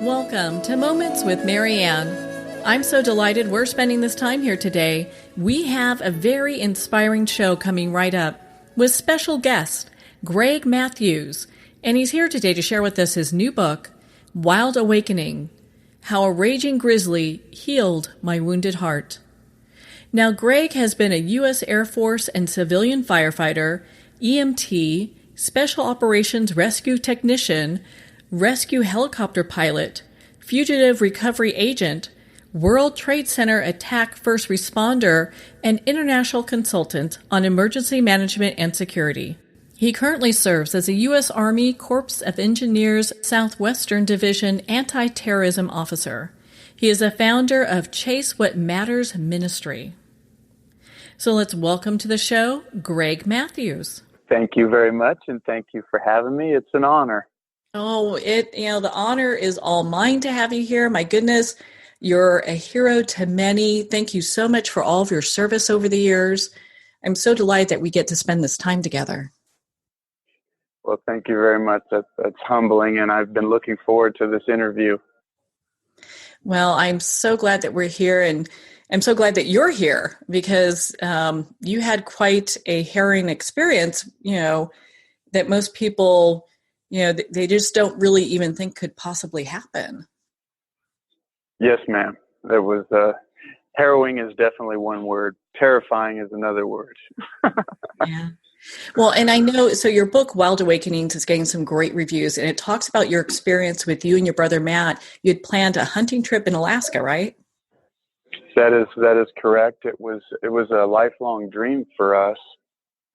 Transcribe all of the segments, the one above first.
Welcome to Moments with Marianne. I'm so delighted we're spending this time here today. We have a very inspiring show coming right up with special guest Greg Matthews, and he's here today to share with us his new book, Wild Awakening: How a Raging Grizzly Healed My Wounded Heart. Now, Greg has been a U.S. Air Force and civilian firefighter, EMT, Special Operations Rescue Technician, rescue helicopter pilot, fugitive recovery agent, World Trade Center attack first responder, and international consultant on emergency management and security. He currently serves as a U.S. Army Corps of Engineers Southwestern Division anti-terrorism officer. He is a founder of Chase What Matters Ministry. So let's welcome to the show, Greg Matthews. Thank you very much, and thank you for having me. It's an honor. Oh, the honor is all mine to have you here. My goodness, you're a hero to many. Thank you so much for all of your service over the years. I'm so delighted that we get to spend this time together. Well, thank you very much. That's humbling, and I've been looking forward to this interview. Well, I'm so glad that we're here, and I'm so glad that you're here because you had quite a harrowing experience, that most people, they just don't really even think could possibly happen. Yes, ma'am. There was harrowing is definitely one word. Terrifying is another word. Yeah. Well, and I know, so your book, Wild Awakenings, is getting some great reviews, and it talks about your experience with you and your brother, Matt. You had planned a hunting trip in Alaska, right? That is correct. It was a lifelong dream for us.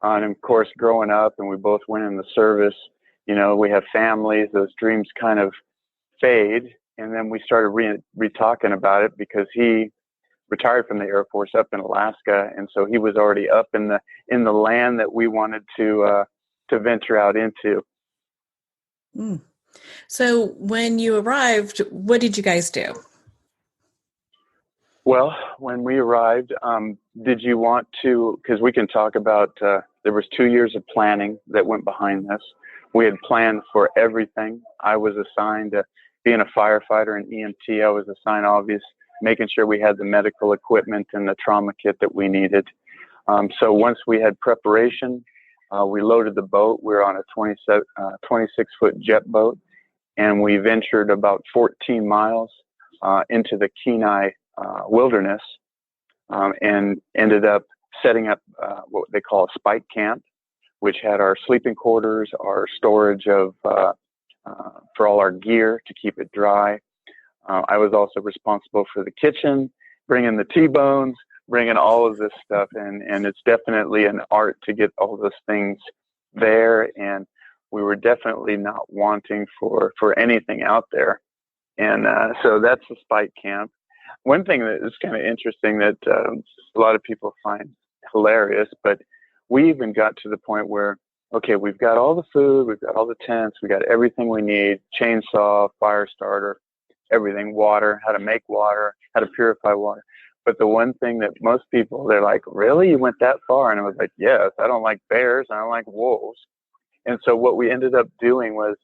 And of course, growing up, and we both went in the service, we have families, those dreams kind of fade. And then we started re-talking about it because he retired from the Air Force up in Alaska. And so he was already up in the land that we wanted to venture out into. Mm. So when you arrived, what did you guys do? Well, when we arrived, did you want to, because we can talk about, there was 2 years of planning that went behind this. We had planned for everything. I was assigned to being a firefighter and EMT. I was assigned, obviously, making sure we had the medical equipment and the trauma kit that we needed. So once we had preparation, we loaded the boat. We were on a 26-foot jet boat, and we ventured about 14 miles into the Kenai wilderness and ended up setting up what they call a spike camp, which had our sleeping quarters, our storage of for all our gear to keep it dry. I was also responsible for the kitchen, bringing the T-bones, bringing all of this stuff, and it's definitely an art to get all those things there, and we were definitely not wanting for anything out there. And so that's the spike camp. One thing that is kind of interesting that a lot of people find hilarious, but we even got to the point where, okay, we've got all the food, we've got all the tents, we got everything we need, chainsaw, fire starter, everything, water, how to make water, how to purify water. But the one thing that most people, they're like, really? You went that far? And I was like, yes, I don't like bears, I don't like wolves. And so what we ended up doing was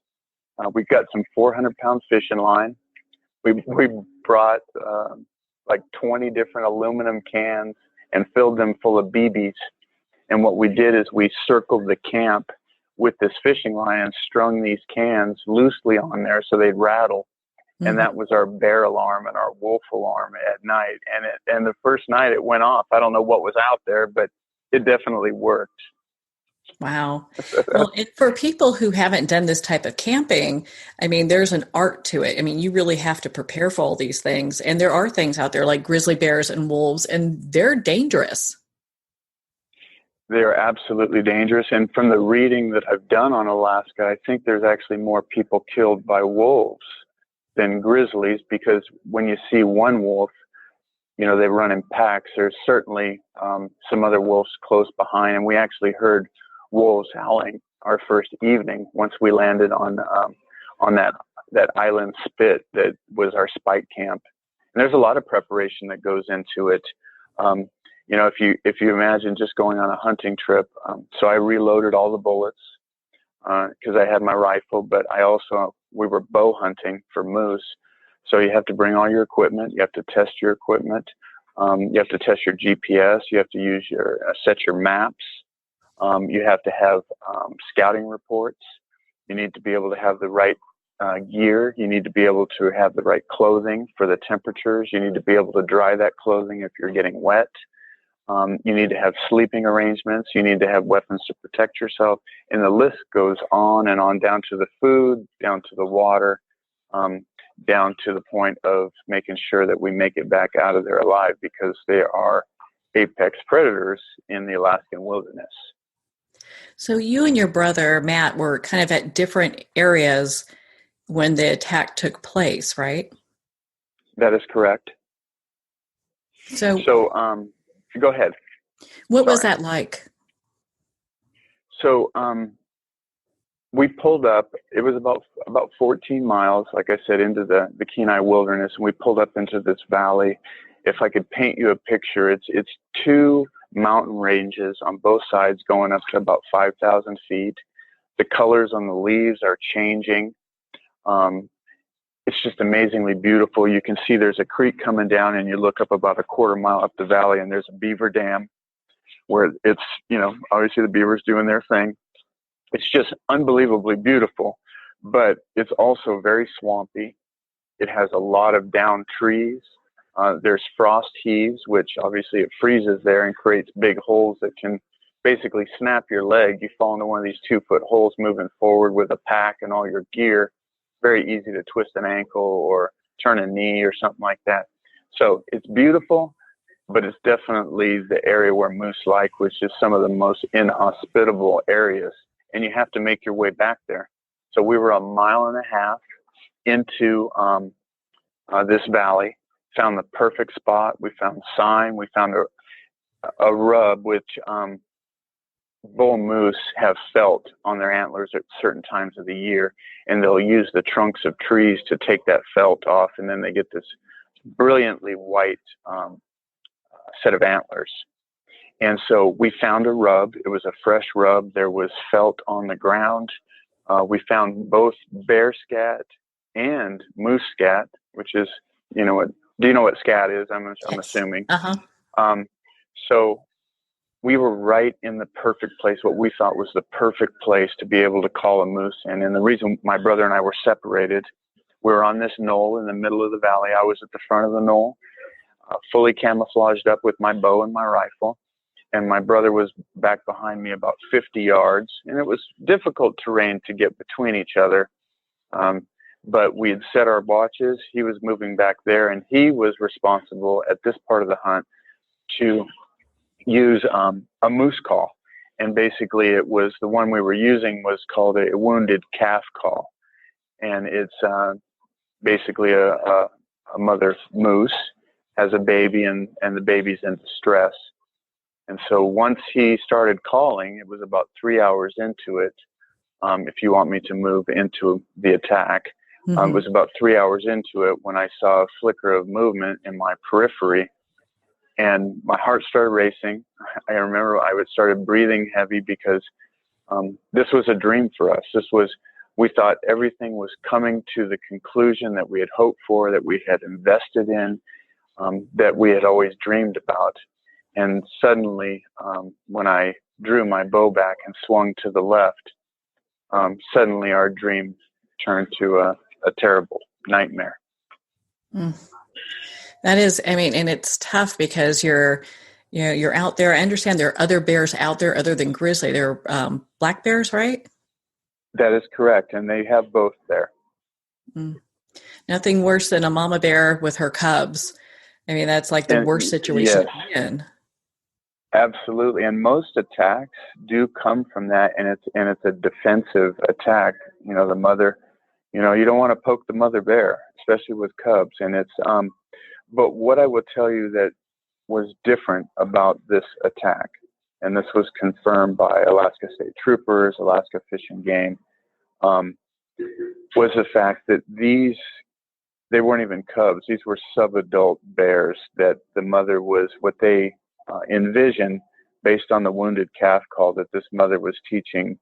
we got some 400-pound fishing line. We brought like 20 different aluminum cans and filled them full of BBs. And what we did is we circled the camp with this fishing line and strung these cans loosely on there so they'd rattle. Mm-hmm. And that was our bear alarm and our wolf alarm at night. And the first night it went off. I don't know what was out there, but it definitely worked. Wow. Well, for people who haven't done this type of camping, I mean, there's an art to it. I mean, you really have to prepare for all these things. And there are things out there like grizzly bears and wolves, and they're dangerous. They're absolutely dangerous. And from the reading that I've done on Alaska, I think there's actually more people killed by wolves than grizzlies, because when you see one wolf, they run in packs. There's certainly some other wolves close behind. And we actually heard wolves howling our first evening once we landed on that island spit that was our spike camp. And there's a lot of preparation that goes into it. If you imagine just going on a hunting trip, so I reloaded all the bullets because I had my rifle, but I also we were bow hunting for moose. So you have to bring all your equipment. You have to test your equipment. You have to test your GPS. You have to use set your maps. You have to have scouting reports. You need to be able to have the right gear. You need to be able to have the right clothing for the temperatures. You need to be able to dry that clothing if you're getting wet. You need to have sleeping arrangements. You need to have weapons to protect yourself. And the list goes on and on, down to the food, down to the water, down to the point of making sure that we make it back out of there alive, because they are apex predators in the Alaskan wilderness. So you and your brother, Matt, were kind of at different areas when the attack took place, right? That is correct. So go ahead. What was that like? So we pulled up. It was about 14 miles, like I said, into the Kenai wilderness, and we pulled up into this valley. If I could paint you a picture, it's two mountain ranges on both sides going up to about 5,000 feet. The colors on the leaves are changing. It's just amazingly beautiful. You can see there's a creek coming down, and you look up about a quarter mile up the valley, and there's a beaver dam where it's, obviously the beavers doing their thing. It's just unbelievably beautiful, but it's also very swampy. It has a lot of downed trees. There's frost heaves, which obviously it freezes there and creates big holes that can basically snap your leg. You fall into one of these 2-foot holes moving forward with a pack and all your gear. Very easy to twist an ankle or turn a knee or something like that. So it's beautiful, but it's definitely the area where moose like, which is some of the most inhospitable areas. And you have to make your way back there. So we were 1.5 miles into this valley, found the perfect spot. We found sign. We found a rub, which bull moose have felt on their antlers at certain times of the year, and they'll use the trunks of trees to take that felt off, and then they get this brilliantly white set of antlers. And so we found a rub. It was a fresh rub. There was felt on the ground. We found both bear scat and moose scat, which is, do you know what scat is? I'm assuming. Uh-huh. So we were right in the perfect place, what we thought was the perfect place to be able to call a moose in. And the reason my brother and I were separated, we were on this knoll in the middle of the valley. I was at the front of the knoll, fully camouflaged up with my bow and my rifle. And my brother was back behind me about 50 yards. And it was difficult terrain to get between each other. But we had set our watches. He was moving back there, and he was responsible at this part of the hunt to use a moose call. And basically it was, the one we were using was called a wounded calf call. And it's basically a mother moose has a baby, and the baby's in distress. And so once he started calling, it was about 3 hours into it. If you want me to move into the attack, it was about 3 hours into it when I saw a flicker of movement in my periphery, and my heart started racing. I remember I started breathing heavy because this was a dream for us. We thought everything was coming to the conclusion that we had hoped for, that we had invested in, that we had always dreamed about. And suddenly, when I drew my bow back and swung to the left, suddenly our dream turned to a terrible nightmare. That is, and it's tough because you're out there. I understand there are other bears out there other than grizzly. There are black bears, right? That is correct, and they have both there. Nothing worse than a mama bear with her cubs. That's like the worst situation to be in. Absolutely, and most attacks do come from that, and it's a defensive attack. The mother, you don't want to poke the mother bear, especially with cubs. And it's but what I will tell you that was different about this attack, and this was confirmed by Alaska State Troopers, Alaska Fish and Game, was the fact that they weren't even cubs. These were subadult bears, that the mother was what they envisioned based on the wounded calf call, that this mother was teaching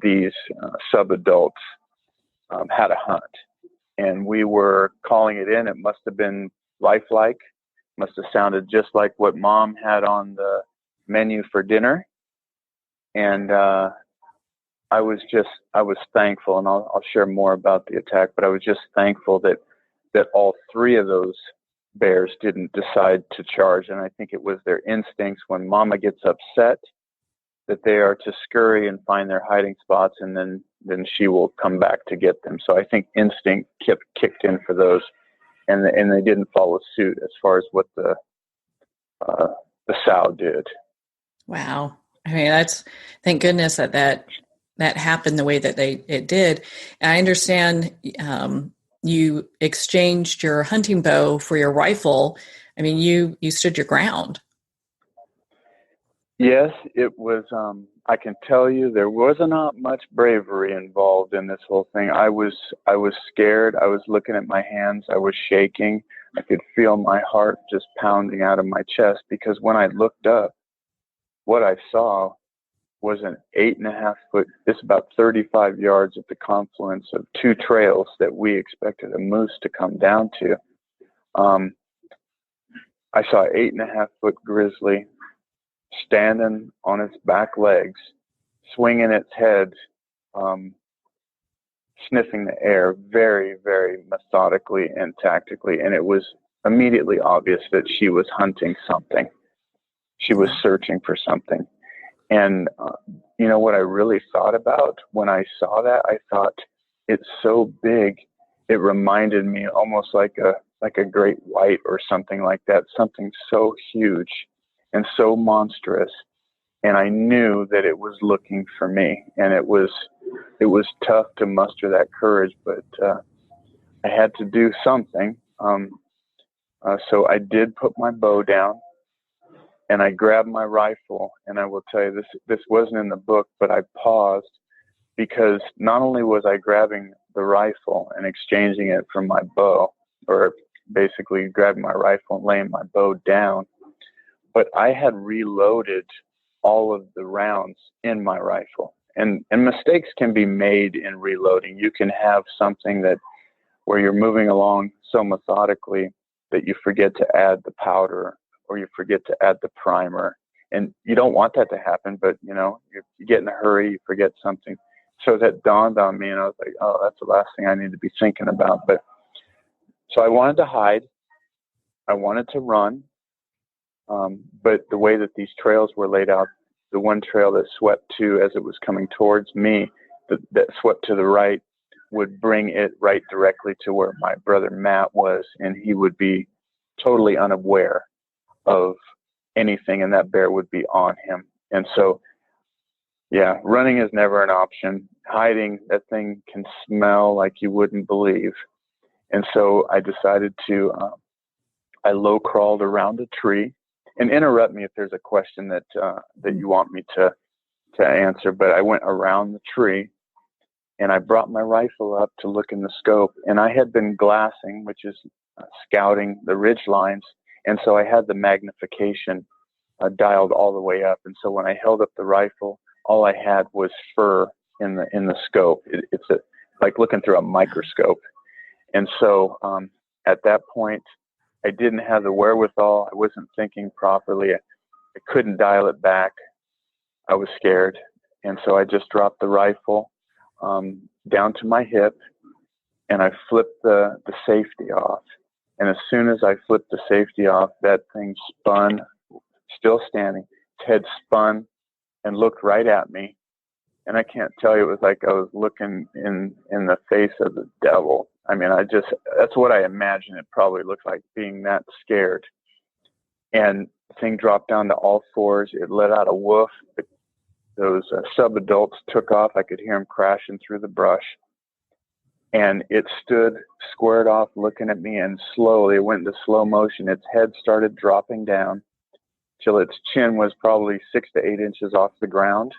these subadults had a hunt, and we were calling it in. It must have been lifelike, must have sounded just like what Mom had on the menu for dinner. And I was thankful, and I'll share more about the attack, but I was just thankful that all three of those bears didn't decide to charge. And I think it was their instincts when Mama gets upset that they are to scurry and find their hiding spots, and then she will come back to get them. So I think instinct kicked in for those, and they didn't follow suit as far as what the sow did. Wow. I mean, thank goodness that happened the way that it did. And I understand you exchanged your hunting bow for your rifle. I mean, you stood your ground. Yes, it was. I can tell you there was not much bravery involved in this whole thing. I was scared. I was looking at my hands. I was shaking. I could feel my heart just pounding out of my chest, because when I looked up, what I saw was an 8.5 foot, it's about 35 yards at the confluence of two trails that we expected a moose to come down to. I saw 8.5 foot grizzly standing on its back legs, swinging its head, sniffing the air very, very methodically and tactically. And it was immediately obvious that she was hunting something. She was searching for something. And, you know, what I really thought about when I saw that, I thought, it's so big. It reminded me almost like a great white or something like that, something so huge and so monstrous. And I knew that it was looking for me, and it was tough to muster that courage, but I had to do something. So I did put my bow down, and I grabbed my rifle. And I will tell you, this wasn't in the book, but I paused, because not only was I grabbing the rifle and exchanging it for my bow, or basically grabbing my rifle and laying my bow down, but I had reloaded all of the rounds in my rifle. And mistakes can be made in reloading. You can have something where you're moving along so methodically that you forget to add the powder, or you forget to add the primer. And you don't want that to happen, but you know, you get in a hurry, you forget something. So that dawned on me, and I was like, oh, that's the last thing I need to be thinking about. But so I wanted to hide. I wanted to run. But the way that these trails were laid out, the one trail that swept to, as it was coming towards me, that swept to the right, would bring it right directly to where my brother Matt was, and he would be totally unaware of anything, and that bear would be on him. And so, yeah, running is never an option. Hiding, that thing can smell like you wouldn't believe. And so I decided to, I low crawled around a tree. And interrupt me if there's a question that you want me to answer. But I went around the tree, and I brought my rifle up to look in the scope. And I had been glassing, which is scouting the ridge lines. And so I had the magnification dialed all the way up. And so when I held up the rifle, all I had was fur in the scope. It's like looking through a microscope. And so at that point, I didn't have the wherewithal. I wasn't thinking properly. I couldn't dial it back. I was scared. And so I just dropped the rifle down to my hip, and I flipped the safety off. And as soon as I flipped the safety off, that thing spun, still standing. Its head spun and looked right at me. And I can't tell you, it was like I was looking in the face of the devil. I mean, that's what I imagine it probably looked like, being that scared. And the thing dropped down to all fours. It let out a woof. Those sub-adults took off. I could hear them crashing through the brush. And it stood squared off looking at me, and slowly it went into slow motion. Its head started dropping down till its chin was probably 6 to 8 inches off the ground,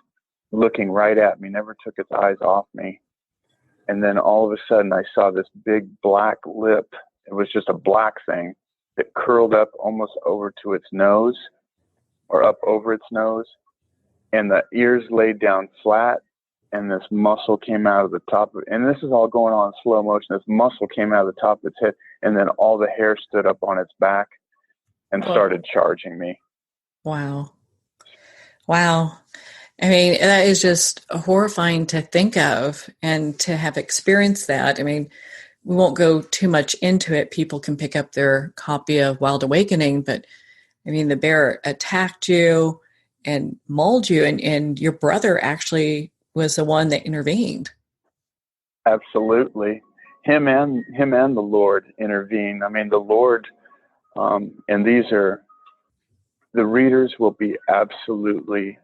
looking right at me, never took its eyes off me. And then all of a sudden I saw this big black lip. It was just a black thing that curled up almost over to its nose, or up over its nose. And the ears laid down flat, and this muscle came out of the top of it. And this is all going on in slow motion. This muscle came out of the top of its head, and then all the hair stood up on its back and started charging me. Wow. Wow. I mean, that is just horrifying to think of and to have experienced that. I mean, we won't go too much into it. People can pick up their copy of Wild Awakening, but I mean, the bear attacked you and mauled you, and your brother actually was the one that intervened. Absolutely. Him and the Lord intervened. I mean, the Lord, and these are, the readers will be absolutely,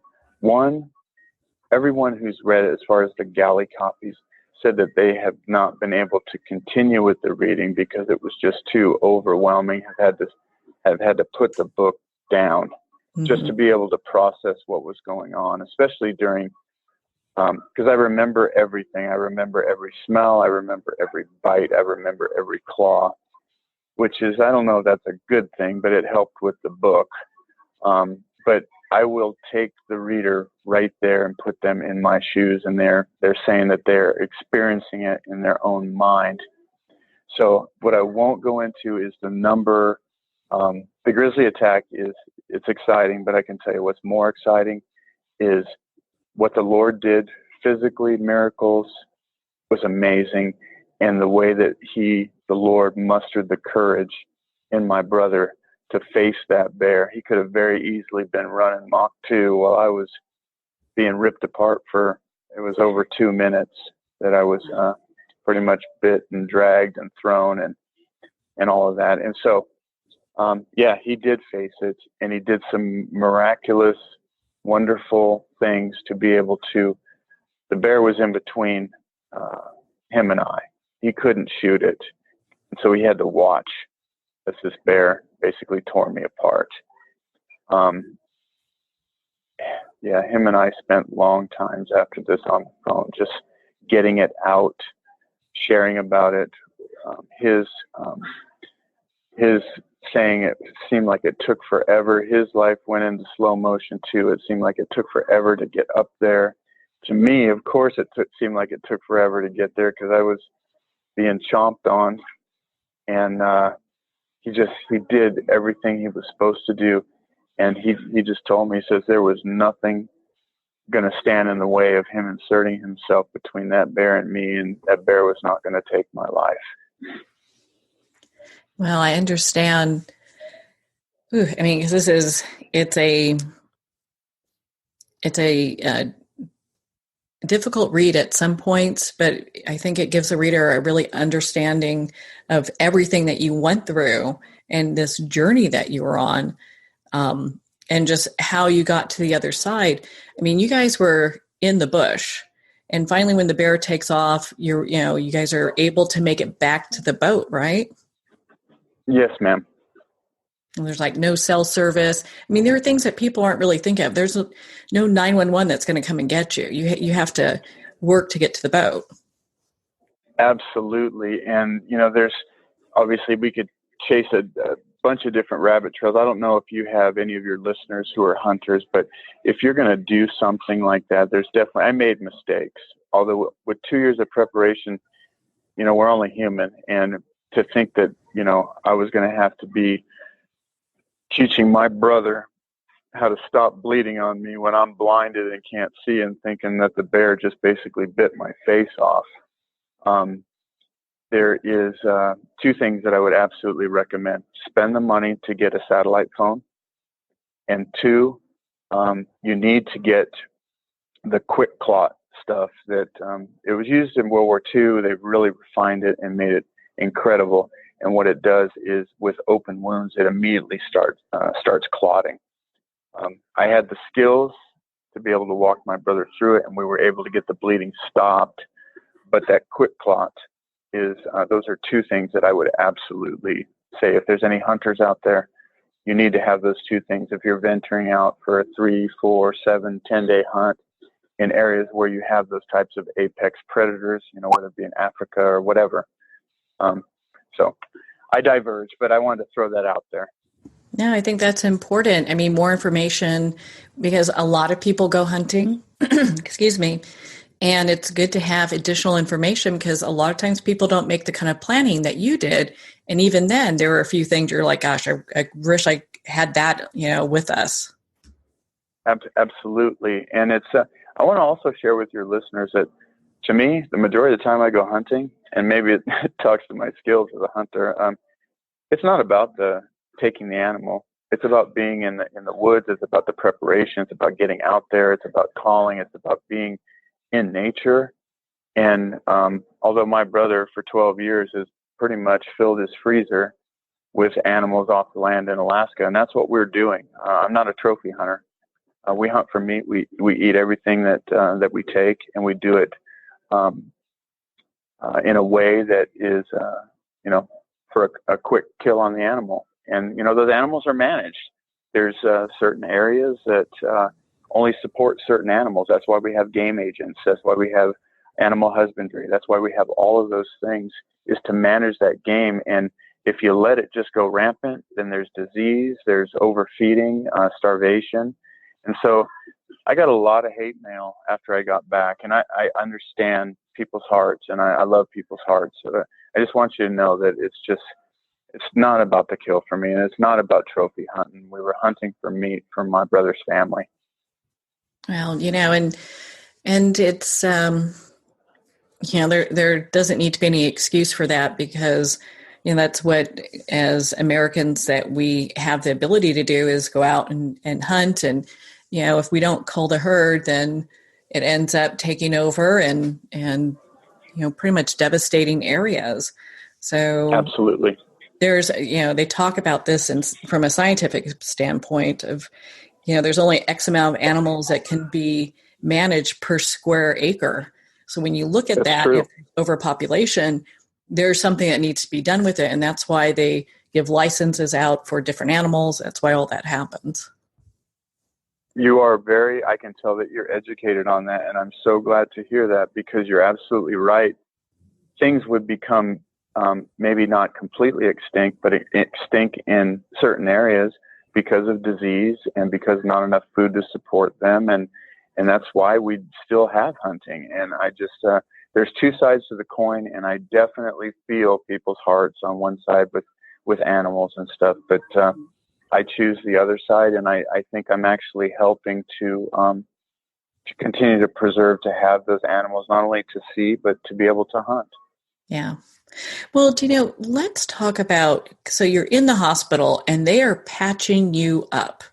everyone who's read it, as far as the galley copies, said that they have not been able to continue with the reading because it was just too overwhelming. Have had to put the book down just to be able to process what was going on, especially during, because I remember everything. I remember every smell. I remember every bite. I remember every claw, which is, I don't know if that's a good thing, but it helped with the book. But I will take the reader right there and put them in my shoes, and they're saying that they're experiencing it in their own mind. So what I won't go into is the number. The grizzly attack it's exciting, but I can tell you what's more exciting is what the Lord did physically. Miracles was amazing, and the way that the Lord mustered the courage in my brother to face that bear. He could have very easily been running Mach 2 while I was being ripped apart it was over 2 minutes that I was pretty much bit and dragged and thrown and all of that. And so, he did face it, and he did some miraculous, wonderful things to be able to, the bear was in between him and I. He couldn't shoot it. And so he had to watch as this bear basically tore me apart. Him and I spent long times after this on the phone, just getting it out, sharing about it. His saying it seemed like it took forever. His life went into slow motion too. It seemed like it took forever to get up there. To me, of course, seemed like it took forever to get there because I was being chomped on, and he did everything he was supposed to do. And he just told me, he says, there was nothing going to stand in the way of him inserting himself between that bear and me, and that bear was not going to take my life. Well, I understand. I mean, because it's a difficult read at some points, but I think it gives the reader a really understanding of everything that you went through and this journey that you were on, and just how you got to the other side. I mean, you guys were in the bush, and finally, when the bear takes off, you guys are able to make it back to the boat, right? Yes, ma'am. And there's like no cell service. I mean, there are things that people aren't really thinking of. There's no 911 that's going to come and get you. You have to work to get to the boat. Absolutely. And, there's obviously we could chase a bunch of different rabbit trails. I don't know if you have any of your listeners who are hunters, but if you're going to do something like that, I made mistakes. Although with 2 years of preparation, we're only human. And to think that, I was going to have to be teaching my brother how to stop bleeding on me when I'm blinded and can't see, and thinking that the bear just basically bit my face off. There is 2 things that I would absolutely recommend. Spend the money to get a satellite phone. And 2, you need to get the quick clot stuff that it was used in World War II. They've really refined it and made it incredible. And what it does is, with open wounds, it immediately starts clotting. I had the skills to be able to walk my brother through it, and we were able to get the bleeding stopped. But that quick clot those are 2 things that I would absolutely say, if there's any hunters out there, you need to have those 2 things. If you're venturing out for a 3, 4, 7, 10-day hunt in areas where you have those types of apex predators, whether it be in Africa or whatever. So I diverged, but I wanted to throw that out there. No, I think that's important. I mean, more information, because a lot of people go hunting, excuse me, And it's good to have additional information because a lot of times people don't make the kind of planning that you did. And even then, there were a few things you're like, gosh, I wish I had that, with us. Absolutely. And I want to also share with your listeners that to me, the majority of the time I go hunting, and maybe it talks to my skills as a hunter, it's not about taking the animal. It's about being in the woods. It's about the preparation. It's about getting out there. It's about calling. It's about being in nature. And although my brother for 12 years has pretty much filled his freezer with animals off the land in Alaska, and that's what we're doing. I'm not a trophy hunter. We hunt for meat. We eat everything that we take, and we do it in a way that is, for a quick kill on the animal. And, those animals are managed. There's certain areas that only support certain animals. That's why we have game agents. That's why we have animal husbandry. That's why we have all of those things, is to manage that game. And if you let it just go rampant, then there's disease, there's overfeeding, starvation. And so I got a lot of hate mail after I got back, and I understand people's hearts, and I love people's hearts. So I just want you to know that it's not about the kill for me, and it's not about trophy hunting. We were hunting for meat for my brother's family. Well, and it's, there doesn't need to be any excuse for that because, that's what, as Americans, that we have the ability to do is go out and hunt. And, if we don't cull the herd, then it ends up taking over and pretty much devastating areas. So Absolutely. There's, they talk about this from a scientific standpoint of, there's only X amount of animals that can be managed per square acre. So when you look at that, if overpopulation, there's something that needs to be done with it. And that's why they give licenses out for different animals. That's why all that happens. You are I can tell that you're educated on that. And I'm so glad to hear that, because you're absolutely right. Things would become maybe not completely extinct, but extinct in certain areas because of disease and because not enough food to support them. And that's why we still have hunting. And I just, there's two sides to the coin, and I definitely feel people's hearts on one side with animals and stuff. But I choose the other side, and I think I'm actually helping to continue to preserve, to have those animals not only to see, but to be able to hunt. Yeah. Well, let's talk about, so you're in the hospital and they are patching you up.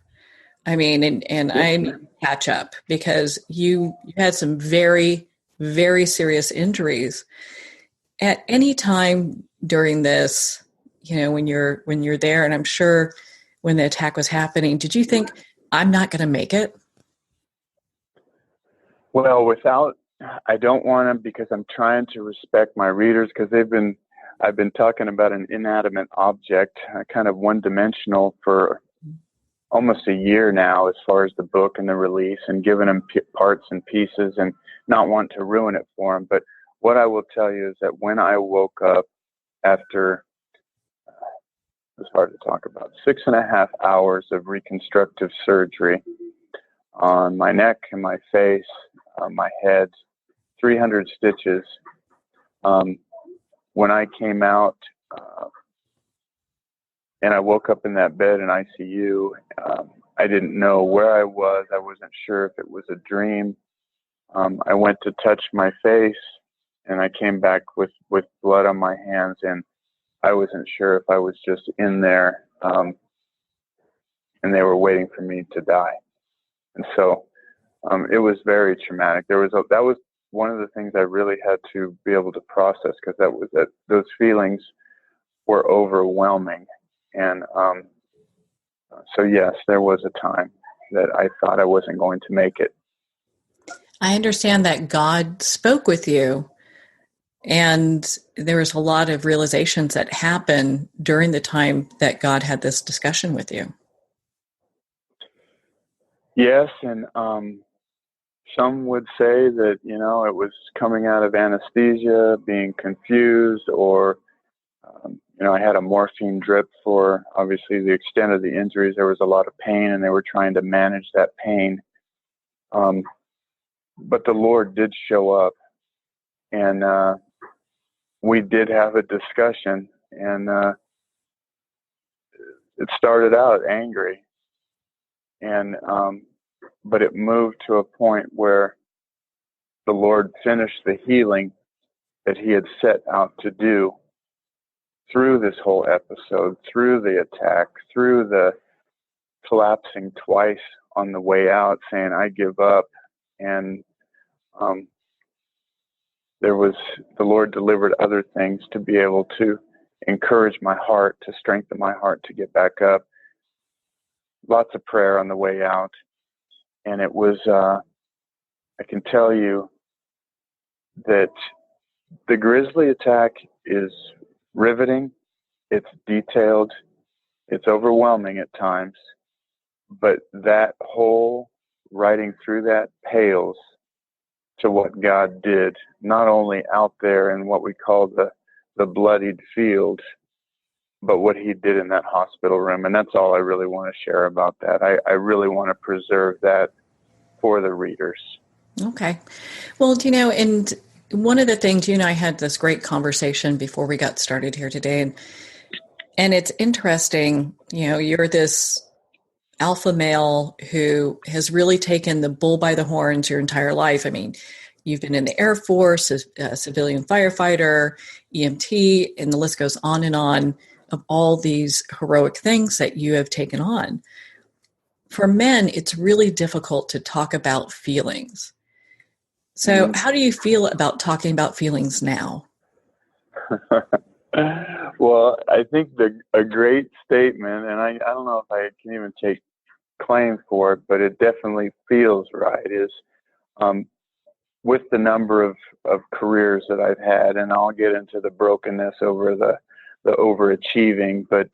I mean, and I mean patch up, because you had some very, very serious injuries. At any time during this, when you're there, and I'm sure when the attack was happening, did you think, I'm not going to make it? Well, I don't want to, because I'm trying to respect my readers, because I've been talking about an inanimate object, kind of one-dimensional, for almost a year now, as far as the book and the release, and giving them parts and pieces, and not want to ruin it for them. But what I will tell you is that when I woke up after, it's hard to talk about, 6.5 hours of reconstructive surgery on my neck and my face, my head, 300 stitches. When I came out and I woke up in that bed in ICU, I didn't know where I was. I wasn't sure if it was a dream. I went to touch my face, and I came back with blood on my hands, and I wasn't sure if I was just in there, and they were waiting for me to die. And so it was very traumatic. That was one of the things I really had to be able to process, because those feelings were overwhelming. And so yes, there was a time that I thought I wasn't going to make it. I understand that God spoke with you, and there was a lot of realizations that happened during the time that God had this discussion with you. Yes, and some would say that, it was coming out of anesthesia, being confused, or, I had a morphine drip for, obviously, the extent of the injuries. There was a lot of pain, and they were trying to manage that pain. but the Lord did show up, and we did have a discussion, and it started out angry, and but it moved to a point where the Lord finished the healing that he had set out to do through this whole episode, through the attack, through the collapsing twice on the way out, saying, I give up. And the Lord delivered other things to be able to encourage my heart, to strengthen my heart to get back up. Lots of prayer on the way out. And it was, I can tell you that the grizzly attack is riveting. It's detailed. It's overwhelming at times. But that whole writing through that pales to what God did, not only out there in what we call the bloodied field, but what he did in that hospital room. And that's all I really want to share about that. I really want to preserve that for the readers. Okay. Well, and one of the things, you and I had this great conversation before we got started here today. And it's interesting, you're this alpha male who has really taken the bull by the horns your entire life. I mean, you've been in the Air Force, a civilian firefighter, EMT, and the list goes on of all these heroic things that you have taken on. For men, it's really difficult to talk about feelings. So how do you feel about talking about feelings now? Well, I think a great statement, and I don't know if I can even take claim for it, but it definitely feels right, is with the number of careers that I've had, and I'll get into the brokenness over the overachieving, but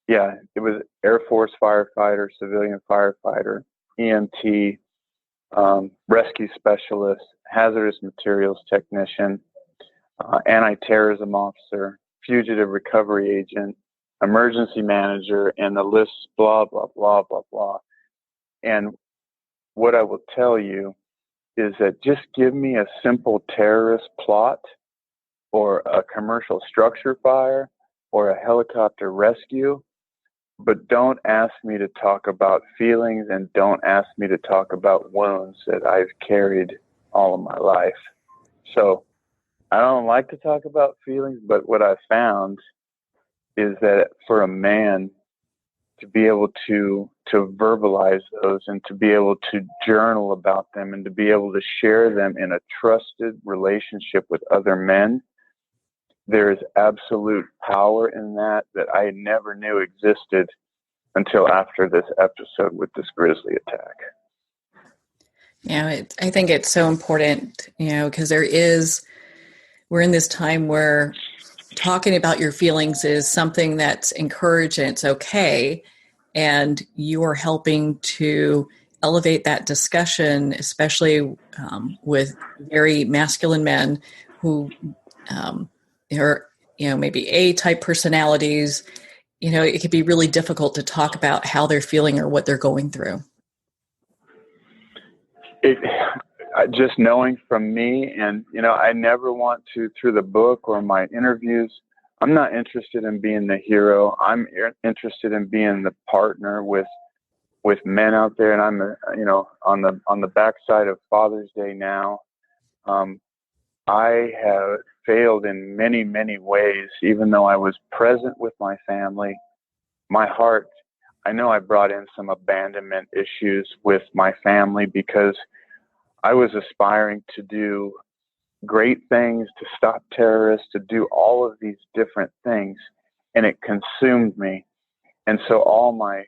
yeah, it was Air Force firefighter, civilian firefighter, EMT, rescue specialist, hazardous materials technician, anti-terrorism officer, fugitive recovery agent, emergency manager, and the list, blah, blah, blah, blah, blah. And what I will tell you is that just give me a simple terrorist plot or a commercial structure fire or a helicopter rescue, but don't ask me to talk about feelings and don't ask me to talk about wounds that I've carried all of my life. So I don't like to talk about feelings, but what I found is that for a man to be able to verbalize those and to be able to journal about them and to be able to share them in a trusted relationship with other men, there is absolute power in that I never knew existed until after this episode with this grizzly attack. Yeah, I think it's so important, because we're in this time where talking about your feelings is something that's encouraged and it's okay. And you are helping to elevate that discussion, especially with very masculine men who are, maybe A-type personalities. It can be really difficult to talk about how they're feeling or what they're going through. Just knowing from me, and I never want to, through the book or my interviews, I'm not interested in being the hero. I'm interested in being the partner with men out there. And I'm on the backside of Father's Day now. I have failed in many, many ways, even though I was present with my family. My heart, I know I brought in some abandonment issues with my family because I was aspiring to do great things, to stop terrorists, to do all of these different things, and it consumed me. And so all my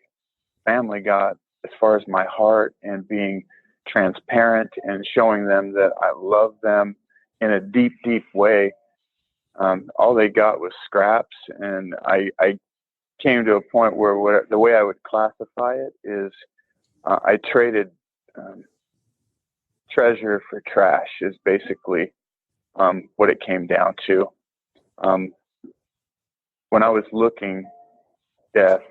family got, as far as my heart and being transparent and showing them that I love them in a deep, deep way, all they got was scraps. And I came to a point where the way I would classify it is I traded treasure for trash is basically what it came down to. When I was looking death,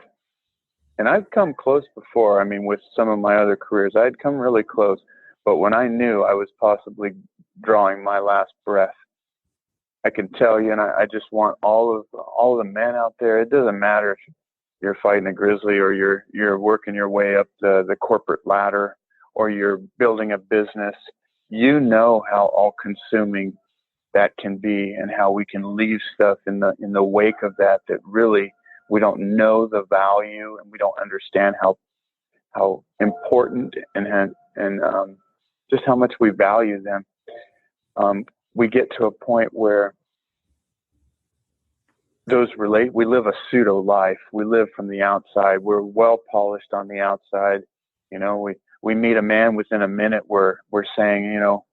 and I've come close before, with some of my other careers, I'd come really close, But when I knew I was possibly drawing my last breath, I can tell you, and I just want all of the men out there. It doesn't matter if you're fighting a grizzly or you're working your way up the corporate ladder or you're building a business. You know how all-consuming that can be, and how we can leave stuff in the wake of that really we don't know the value, and we don't understand how important and just how much we value them. We get to a point where we live a pseudo life. We live from the outside. We're well polished on the outside. You know, we meet a man within a minute. We're saying, you know,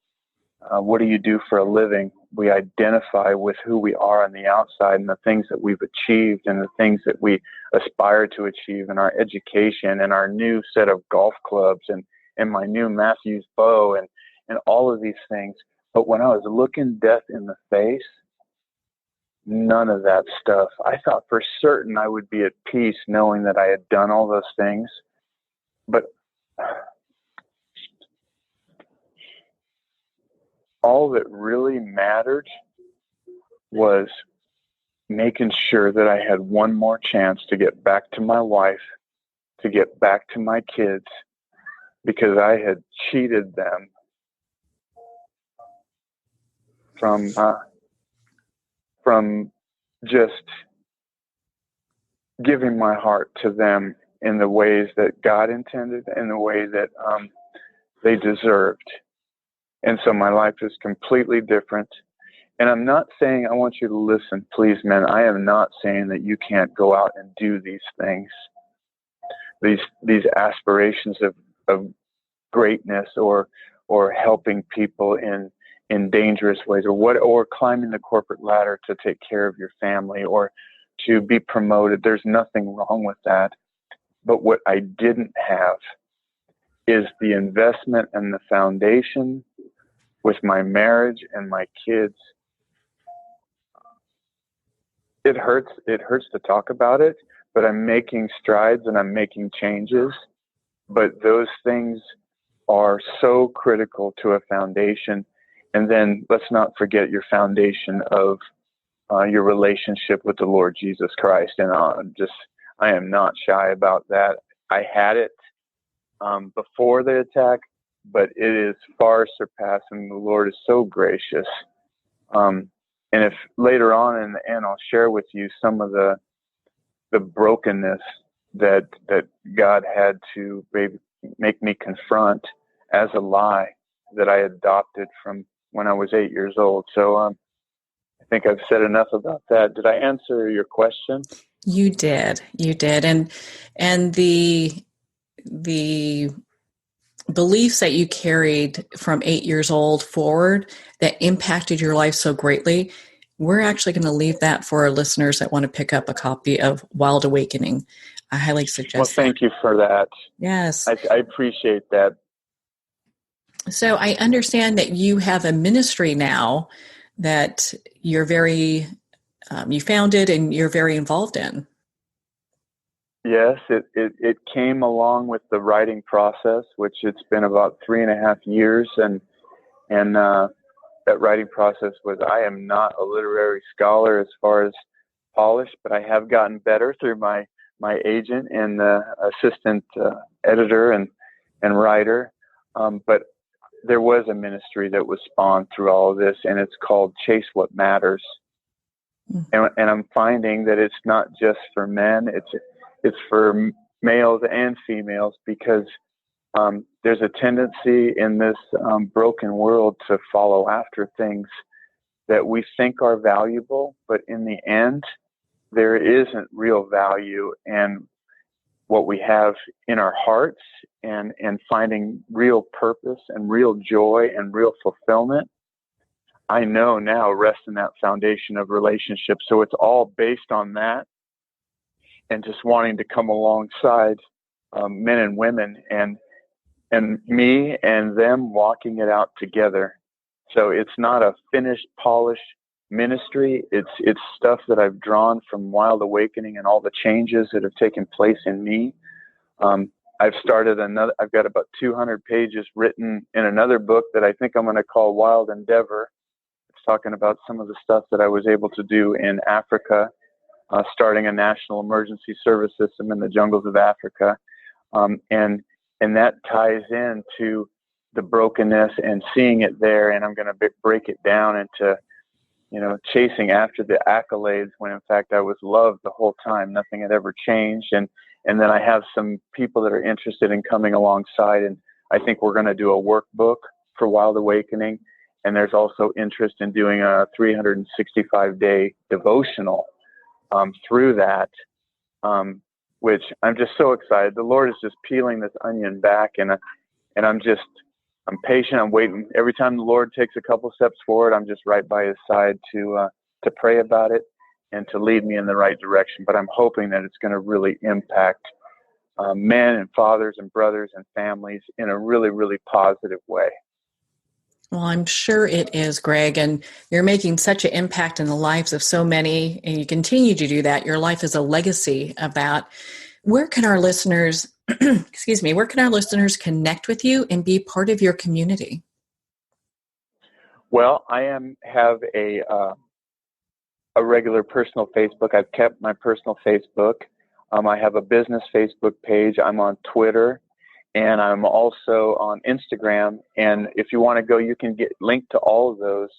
what do you do for a living? We identify with who we are on the outside and the things that we've achieved and the things that we aspire to achieve in our education and our new set of golf clubs and my new Matthews bow and all of these things. But when I was looking death in the face, none of that stuff. I thought for certain I would be at peace knowing that I had done all those things. But all that really mattered was making sure that I had one more chance to get back to my wife, to get back to my kids, because I had cheated them from just giving my heart to them in the ways that God intended, in the way that they deserved. And so my life is completely different. And I'm not saying, I want you to listen, please, men. I am not saying that you can't go out and do these things, these aspirations of greatness or helping people in dangerous ways, or climbing the corporate ladder to take care of your family or to be promoted. There's nothing wrong with that. But what I didn't have is the investment and the foundation with my marriage and my kids. It hurts to talk about it, but I'm making strides and I'm making changes. But those things are so critical to a foundation. And then let's not forget your foundation of your relationship with the Lord Jesus Christ. And I am not shy about that. I had it before the attack, but it is far surpassing. The Lord is so gracious. And if later on in the end, I'll share with you some of the brokenness that God had to make me confront as a lie that I adopted from when I was 8 years old. So I think I've said enough about that. Did I answer your question? You did. And the beliefs that you carried from 8 years old forward that impacted your life so greatly, we're actually going to leave that for our listeners that want to pick up a copy of Wild Awakening. I highly suggest Well, thank you for that. Yes. I appreciate that. So I understand that you have a ministry now that you're very, you founded and you're very involved in. Yes, it came along with the writing process, which it's been about 3.5 years. And that writing process was, I am not a literary scholar as far as polish, but I have gotten better through my agent and the assistant editor and writer. But there was a ministry that was spawned through all of this, and it's called Chase What Matters. Mm-hmm. And I'm finding that it's not just for men, it's for males and females, because there's a tendency in this broken world to follow after things that we think are valuable, but in the end, there isn't real value in what we have in our hearts and finding real purpose and real joy and real fulfillment. I know now rests in that foundation of relationships. So it's all based on that, and just wanting to come alongside men and women and me and them walking it out together. So it's not a finished, polished ministry. It's stuff that I've drawn from Wild Awakening and all the changes that have taken place in me. I've started another. I've got about 200 pages written in another book that I think I'm going to call Wild Endeavor. It's talking about some of the stuff that I was able to do in Africa, starting a national emergency service system in the jungles of Africa, and that ties into the brokenness and seeing it there. And I'm going to break it down into, chasing after the accolades when in fact I was loved the whole time. Nothing had ever changed. And then I have some people that are interested in coming alongside. And I think we're going to do a workbook for Wild Awakening. And there's also interest in doing a 365-day devotional through that, which I'm just so excited. The Lord is just peeling this onion back, and I'm patient. I'm waiting. Every time the Lord takes a couple steps forward, I'm just right by His side to pray about it and to lead me in the right direction. But I'm hoping that it's going to really impact men and fathers and brothers and families in a really, really positive way. Well, I'm sure it is, Greg, and you're making such an impact in the lives of so many, and you continue to do that. Your life is a legacy of that. Where can our listeners, where can our listeners connect with you and be part of your community? Well, I have a regular personal Facebook. I've kept my personal Facebook. I have a business Facebook page. I'm on Twitter. And I'm also on Instagram. And if you want to go, you can get linked to all of those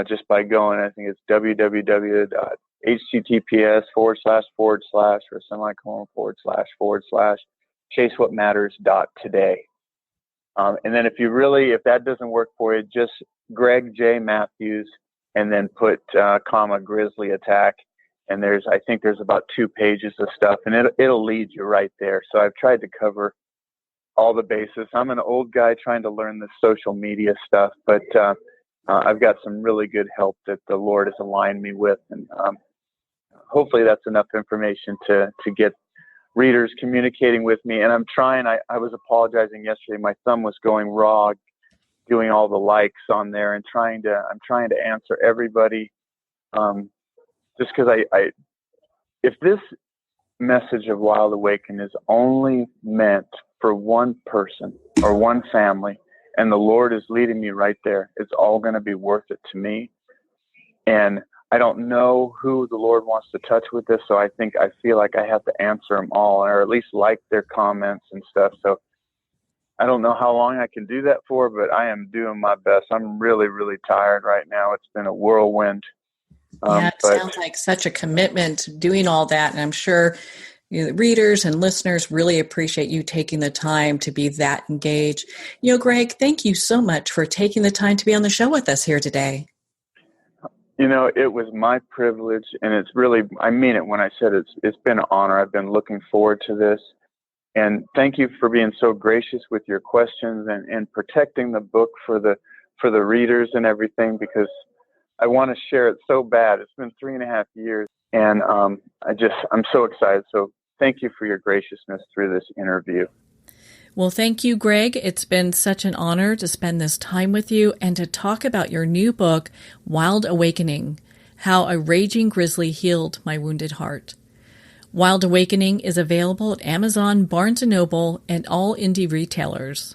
just by going. I think it's https://chasewhatmatters.today. And then if that doesn't work for you, just Greg J. Matthews and then put grizzly attack. And I think there's about 2 pages of stuff, and it'll lead you right there. So I've tried to cover all the bases. I'm an old guy trying to learn the social media stuff, but I've got some really good help that the Lord has aligned me with, and hopefully that's enough information to get readers communicating with me. And I'm trying. I was apologizing yesterday. My thumb was going raw, doing all the likes on there, and I'm trying to answer everybody. Just because if this message of Wild Awaken is only meant for one person or one family, and the Lord is leading me right there, it's all going to be worth it to me. And I don't know who the Lord wants to touch with this, so I feel like I have to answer them all, or at least like their comments and stuff. So I don't know how long I can do that for, but I am doing my best. I'm really, really tired right now. It's been a whirlwind. It sounds like such a commitment doing all that, and I'm sure the readers and listeners really appreciate you taking the time to be that engaged. Greg, thank you so much for taking the time to be on the show with us here today. It was my privilege, and it's really, I mean it when I said it's been an honor. I've been looking forward to this. And thank you for being so gracious with your questions and protecting the book for the readers and everything, because I want to share it so bad. It's been 3.5 years, and I'm so excited. So thank you for your graciousness through this interview. Well, thank you, Greg. It's been such an honor to spend this time with you and to talk about your new book, Wild Awakening: How a Raging Grizzly Healed My Wounded Heart. Wild Awakening is available at Amazon, Barnes & Noble, and all indie retailers.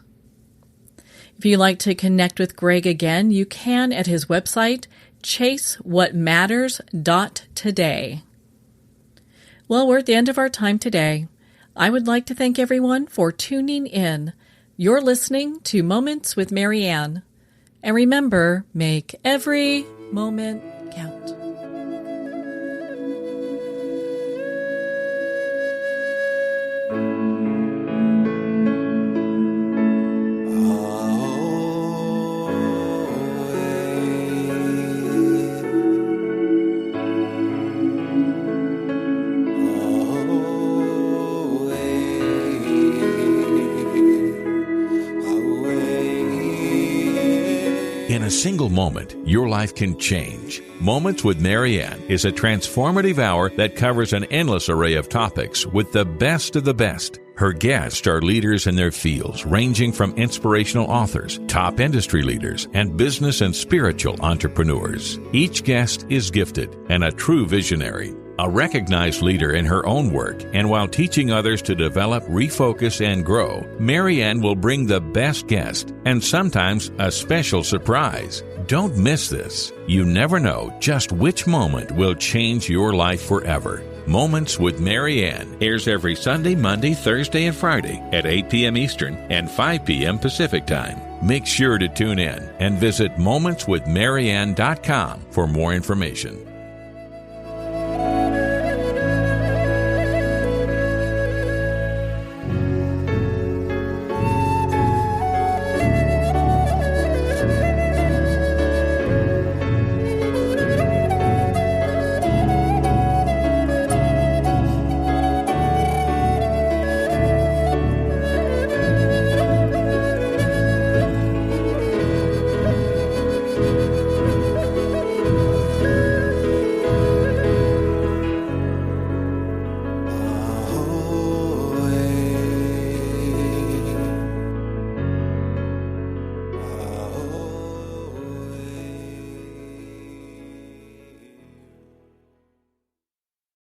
If you'd like to connect with Greg again, you can at his website, chasewhatmatters.today. Well, we're at the end of our time today. I would like to thank everyone for tuning in. You're listening to Moments with Marianne. And remember, make every moment count. In a single moment, your life can change. Moments with Marianne is a transformative hour that covers an endless array of topics with the best of the best. Her guests are leaders in their fields, ranging from inspirational authors, top industry leaders, and business and spiritual entrepreneurs. Each guest is gifted and a true visionary. A recognized leader in her own work, and while teaching others to develop, refocus, and grow, Marianne will bring the best guest and sometimes a special surprise. Don't miss this. You never know just which moment will change your life forever. Moments with Marianne airs every Sunday, Monday, Thursday, and Friday at 8 p.m. Eastern and 5 p.m. Pacific Time. Make sure to tune in and visit momentswithmarianne.com for more information.